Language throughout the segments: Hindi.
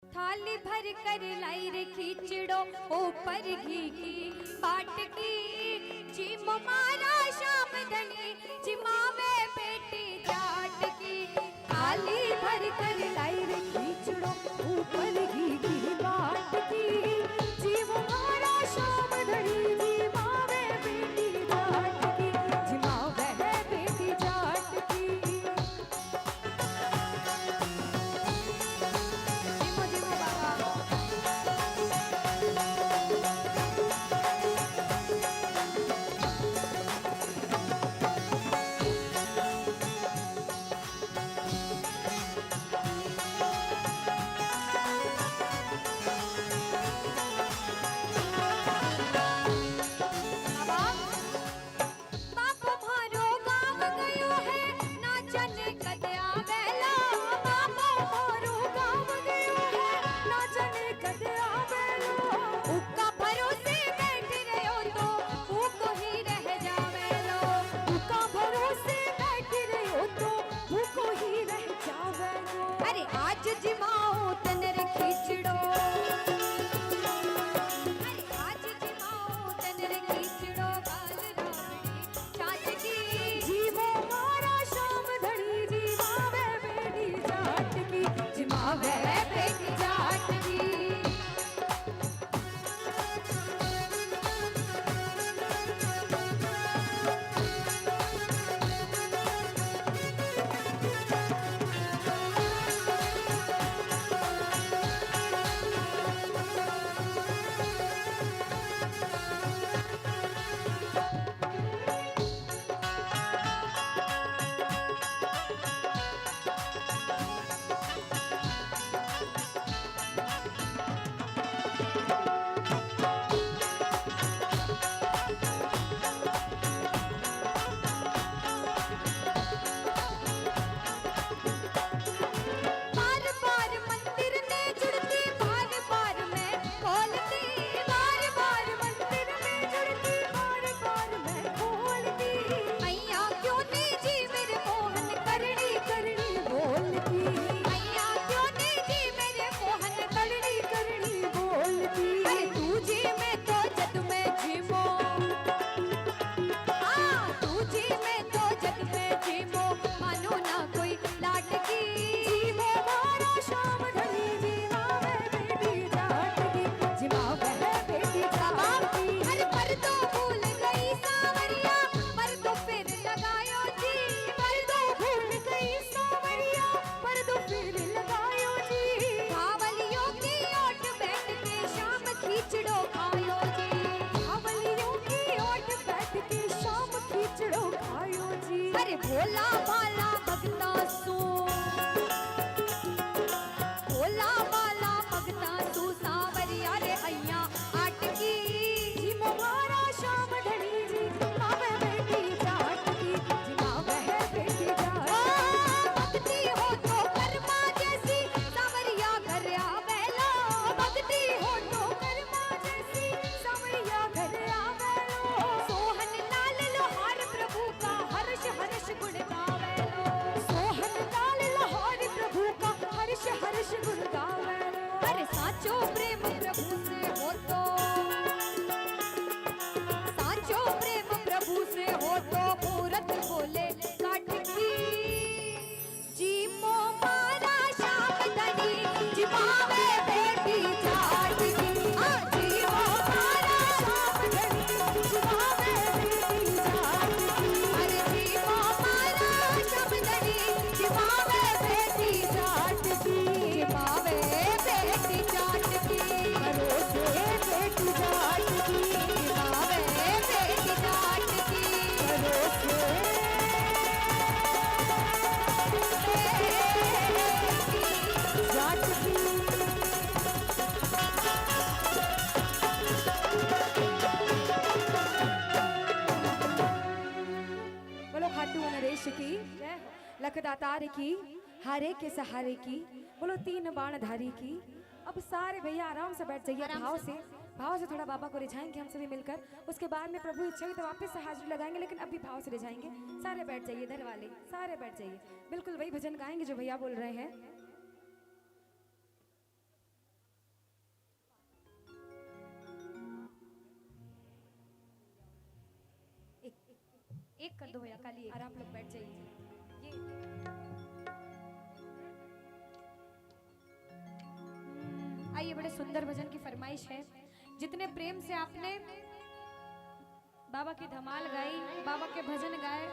थाली भर कर लाई रे खिचड़ो ऊपर घी की बाट की जी मारा शाम धनी जिमावे बेटी जाट की। थाली भर कर लाई रे खिचड़ो ऊपर घी की बाट की जी मारा शाम धनी जिमावे बेटी जाट की जिमावे बेटी जाट की। भोला भाला भगता सू भोला भाला भगता सू सावरिया रे अय्या आटकी जी मोहारा शाम ढली जी मावे बेटी जाट की जी मावे बेटी जाट। भक्ति हो तो कर्मा जैसी सावरिया घर आवेला भक्ति हो तो कर्मा जैसी सावरिया घर आवेलो सोहन लाल लोहार प्रभु का हर्ष हर्ष गुण गावेलो सोहन लाल लोहार प्रभु का हर्ष हर्ष गुण गावेलो। अरे साचो प्रेम प्रभु से हो तो साचो प्रेम प्रभु से हो तो मूरत बोले काट की जी मो मारा शाम धनी जी पावे बेटी जाट की जी मो मारा शाम धनी जी पावे बेटी जाट की। अरे जी मो मारा शाम धनी जी पावे बेटी जाट की जी पावे बेटी जाट की भरोसे बेटी जाट की जी पावे बेटी जाट की भरोसे जाट की। बोलो खाटू नरेश की लखदातार की हारे के सहारे की बोलो तीन बाण धारी की। अब सारे भैया आराम से बैठ जाइए भाव से थोड़ा बाबा को रिझाएंगे हम सभी मिलकर। उसके बाद में प्रभु इच्छा हुई तो वापस से हाजिरी लगाएंगे लेकिन अभी भाव से रिझाएंगे। सारे बैठ जाइए इधर वाले सारे बैठ जाइए बिल्कुल वही भजन गाएंगे जो भैया बोल रहे हैं। एक कर दो भैया काली, और आप लोग बैठ जाइए। आइए, बड़े सुंदर भजन की फरमाइश है। जितने प्रेम से आपने बाबा की धमाल गाई, बाबा के भजन गाए,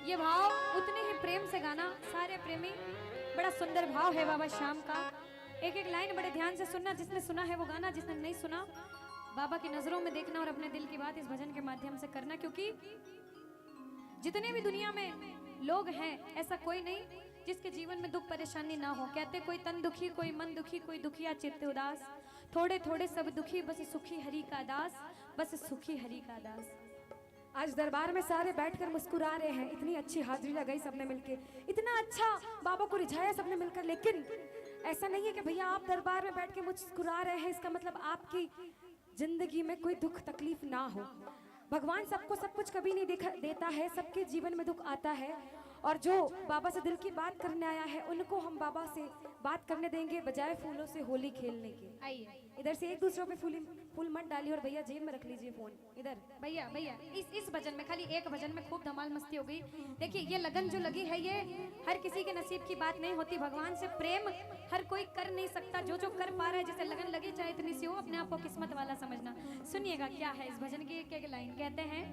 ये भाव उतने ही प्रेम से गाना सारे प्रेमी। बड़ा सुंदर भाव है बाबा श्याम का। एक एक लाइन बड़े ध्यान से सुनना, जिसने सुना है वो गाना, जिसने नहीं सुना बाबा की नजरों में देखना और अपने दिल की बात इस भजन के माध्यम से करना। क्योंकि जितने भी दुनिया में लोग हैं, ऐसा कोई नहीं जिसके जीवन में दुख परेशानी ना हो। कहते कोई तन दुखी, कोई मन दुखी, कोई दुखिया चित्त उदास, थोड़े थोड़े सब दुखी, बस सुखी हरि का दास, बस सुखी हरि का दास। आज दरबार में सारे बैठकर मुस्कुरा रहे हैं, इतनी अच्छी हाजिरी लगाई सबने मिलके, इतना अच्छा बाबा को रिझाया सबने मिलकर। लेकिन ऐसा नहीं है कि भैया आप दरबार में बैठ के मुस्कुरा रहे हैं, इसका मतलब आपकी जिंदगी में कोई दुख तकलीफ ना हो। भगवान सबको सब कुछ कभी नहीं देता है, सबके जीवन में दुख आता है। और जो बाबा से दिल की बात करने आया है, उनको हम बाबा से बात करने देंगे बजाय फूलों से होली खेलने के। आइए इधर से एक दूसरों पे फूल मत डालिए, और भैया जेब में रख लीजिए फोन। इधर भैया भैया इस भजन में, खाली एक भजन में खूब धमाल मस्ती हो गई। देखिए ये लगन जो लगी है, ये हर किसी के नसीब की बात नहीं होती। भगवान से प्रेम हर कोई कर नहीं सकता। जो जो कर पा रहा है, जैसे लगन लगी चाहे इतनी सी हो, अपने आप को किस्मत वाला समझना। सुनिएगा क्या है इस भजन की एक एक लाइन। कहते हैं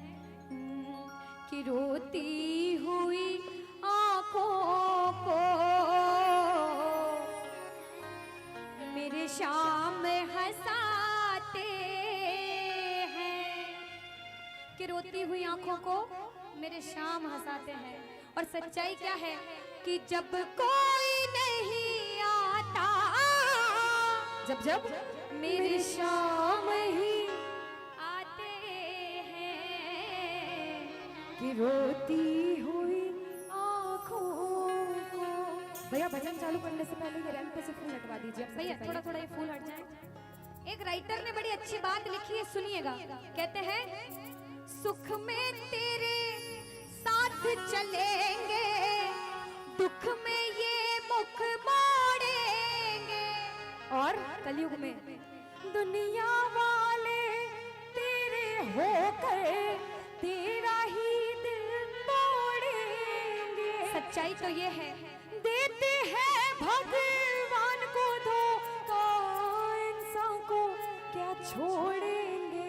कि रोती हुई आंखों को मेरे शाम हंसाते हैं, कि रोती हुई आंखों को मेरे शाम हंसाते हैं। और सच्चाई क्या है कि जब कोई नहीं आता, जब जब मेरे शाम ही आते हैं, कि रोती हुई आँखों को। भैया भजन चालू करने से पहले ये रैंप पे से फूल हटवा दीजिए आप। भैया थोड़ा थोड़ा ये फूल हट जाए। एक राइटर ने बड़ी अच्छी बात लिखी है, सुनिएगा। कहते हैं सुख में तेरे साथ चलेंगे, दुख में ये मुख मोड़ेंगे, और कलयुग में दुनिया वाले तेरे होकर तेरा ही दिल तोड़ेंगे। सच्चाई तो ये है, देते हैं भगवान को धोखा, इंसान को क्या छोड़ेंगे।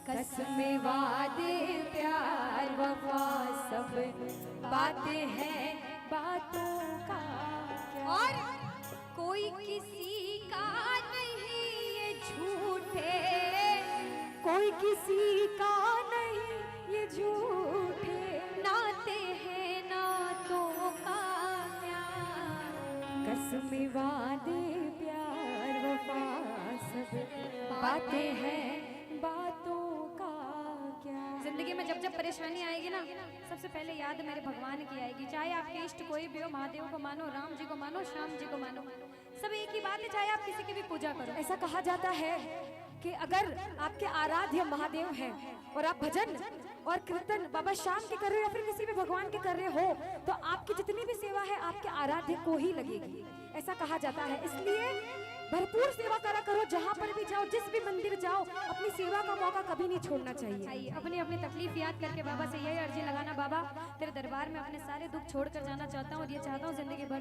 कसमें वादे प्यार वफा सब बातें हैं बातों का क्या। और कोई किसी का नहीं ये झूठे, कोई किसी का नहीं ये झूठे, नाते हैं नातों का क्या। कसमें वादे प्यार वफा सब बातें हैं बातों का क्या। जिंदगी में जब जब परेशानी आएगी ना, सबसे पहले याद मेरे भगवान की आएगी। चाहे आपके इष्ट कोई भी हो, महादेव को मानो, राम जी को मानो, श्याम जी को मानो, सब एक ही बात है। चाहे आप किसी की भी पूजा करो। ऐसा कहा जाता है कि अगर आपके आराध्य महादेव हैं और आप भजन और कीर्तन बाबा श्याम के कर रहे हो या फिर किसी भी भगवान के कर रहे हो, तो आपकी जितनी भी सेवा है आपके आराध्य को ही लगेगी, ऐसा कहा जाता है। इसलिए भरपूर सेवा करा करो, जहाँ पर भी जाओ, जिस भी मंदिर जाओ, अपनी सेवा का मौका कभी नहीं छोड़ना चाहिए। अपनी अपनी तकलीफ याद करके बाबा से यही अर्जी लगाना, बाबा तेरे दरबार में अपने सारे दुख छोड़ कर जाना चाहता हूँ, और ये चाहता हूँ जिंदगी भर